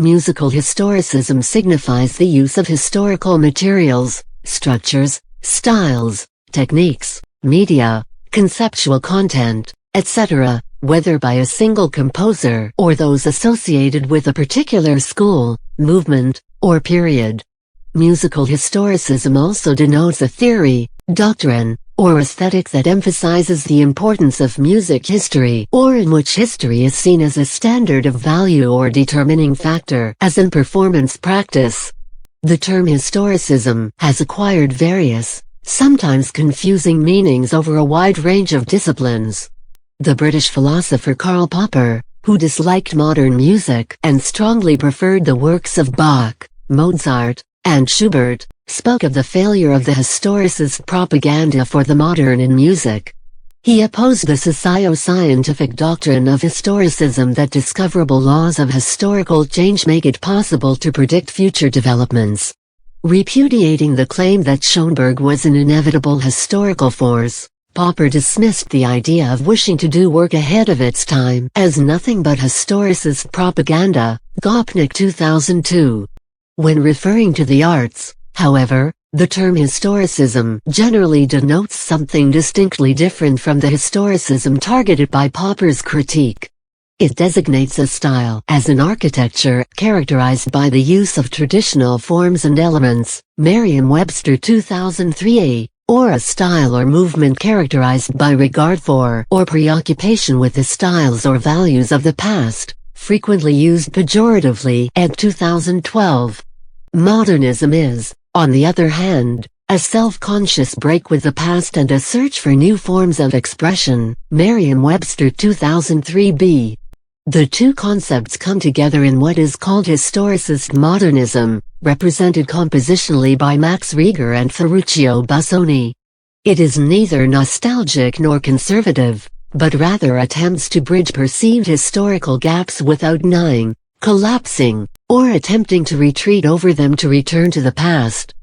Musical historicism signifies the use of historical materials, structures, styles, techniques, media, conceptual content, etc., whether by a single composer or those associated with a particular school, movement, or period. Musical historicism also denotes a theory, doctrine, or aesthetic that emphasizes the importance of music history, or in which history is seen as a standard of value or determining factor, as in performance practice. The term historicism has acquired various, sometimes confusing meanings over a wide range of disciplines. The British philosopher Karl Popper, who disliked modern music and strongly preferred the works of Bach, Mozart, and Schubert, spoke of the failure of the historicist propaganda for the modern in music. He opposed the socio-scientific doctrine of historicism that discoverable laws of historical change make it possible to predict future developments. Repudiating the claim that Schoenberg was an inevitable historical force, Popper dismissed the idea of wishing to do work ahead of its time as nothing but historicist propaganda, Gopnik 2002. When referring to the arts, however, the term historicism generally denotes something distinctly different from the historicism targeted by Popper's critique. It designates a style, as in architecture, characterized by the use of traditional forms and elements, Merriam-Webster 2003a, or a style or movement characterized by regard for or preoccupation with the styles or values of the past, frequently used pejoratively, ed. 2012. Modernism is, on the other hand, a self-conscious break with the past and a search for new forms of expression, Merriam-Webster 2003b. The two concepts come together in what is called historicist modernism, represented compositionally by Max Reger and Ferruccio Busoni. It is neither nostalgic nor conservative, but rather attempts to bridge perceived historical gaps without denying, collapsing, or attempting to retreat over them to return to the past.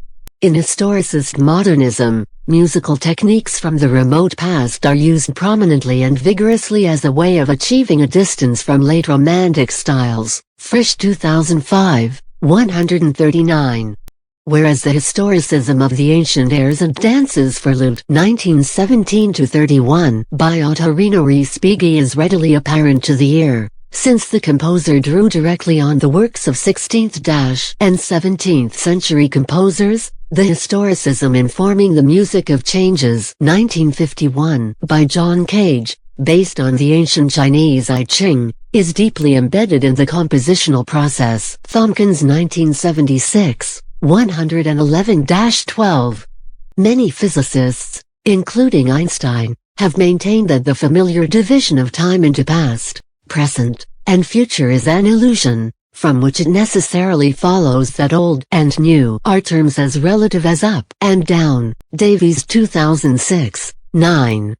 In historicist modernism, musical techniques from the remote past are used prominently and vigorously as a way of achieving a distance from late Romantic styles, Frisch 2005, 139. Whereas the historicism of the ancient airs and dances for lute 1917-31 by Ottorino Respighi is readily apparent to the ear, since the composer drew directly on the works of 16th- and 17th century composers. The Historicism Informing the Music of Changes 1951 by John Cage, based on the ancient Chinese I Ching, is deeply embedded in the compositional process. Thompkins 1976, 111-12. Many physicists, including Einstein, have maintained that the familiar division of time into past, present, and future is an illusion, from which it necessarily follows that old and new are terms as relative as up and down. Davies 2006, 9.